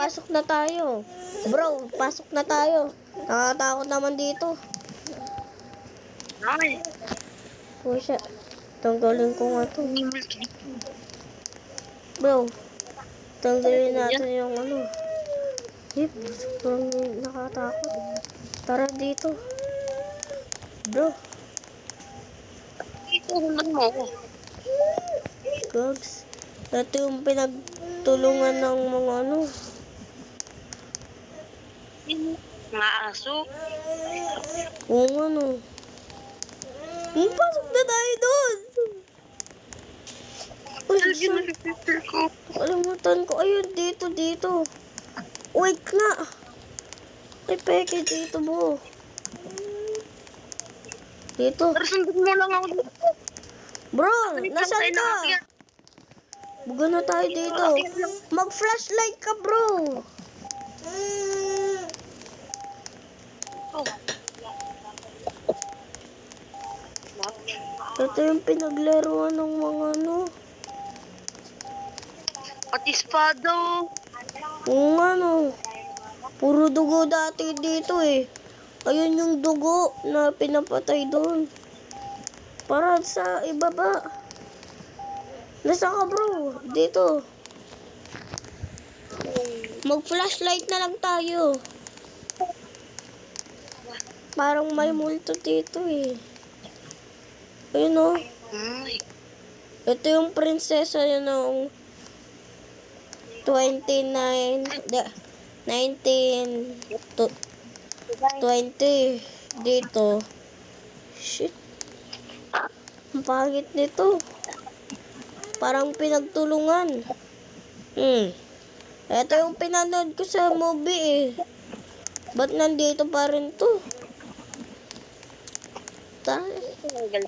pasok na tayo. Bro, pasok na tayo. Nakatakot naman dito. Ay. Oh, shit. Tanggalin ko nga to. Bro, tanggalin natin yung ano. Hip, sobrang nakatakot. Tara dito. Bro. Ito, hundan mo ako. Gogs. Ito yung pinagtulungan ng mga ano. Mga aso. Oo nga no. Pasok na tayo doon. Uy, saan? Kalimutan ko. Ayun, dito. Wait nga. Ay, peke dito mo. Dito. Pero sundin mo lang ako dito. Bro, nasaan ka? Buga na tayo dito. Mag-flashlight ka, bro. Oh. Ito yung pinaglaruan ng mga ano. Pati espada oh. Oo nga no. Puro dugo dati dito eh. Ayun yung dugo na pinapatay doon. Para sa ibaba. Nasaan ka bro? Dito. Mag-flashlight na lang tayo. Parang may multo dito eh. Ayun o. Ito yung prinsesa yun ng 20 dito. Shit. Ang pangit nito. Parang pinagtulungan. Ito yung pinanood ko sa movie eh. Ba't nandito pa rin to?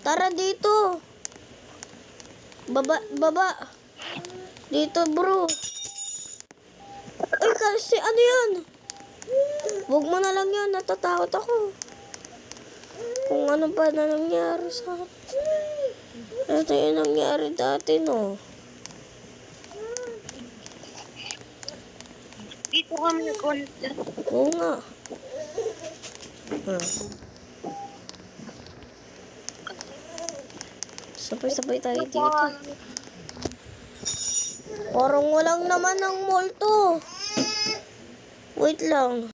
Tara dito. Baba. Dito bro. Ay kasi ano yan? Huwag mo na lang yan. Natatakot ako. Kung ano pa na nangyari sa akin. Ito yung nangyari dati no. Dito kami nag-connect. Oo nga. Sabay-sabay tayo dito. Parang walang naman ng multo. Wait lang.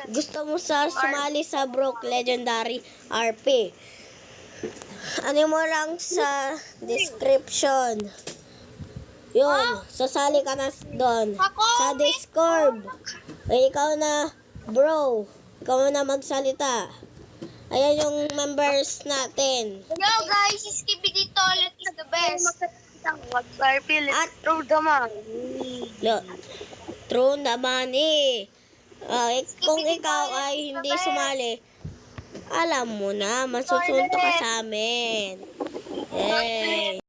Gusto mo sumali sa Brook Legendary RP? Ano mo lang sa description. Yun, sasali ka na doon. Sa Discord. Ay, ikaw na, bro. Ikaw na magsalita. Ayan yung members natin. Hello guys, Skibidi Toilet is the best. At true naman. True naman eh. Kung ikaw ay hindi sumali, alam mo na, masusunto ka sa amin. Yay!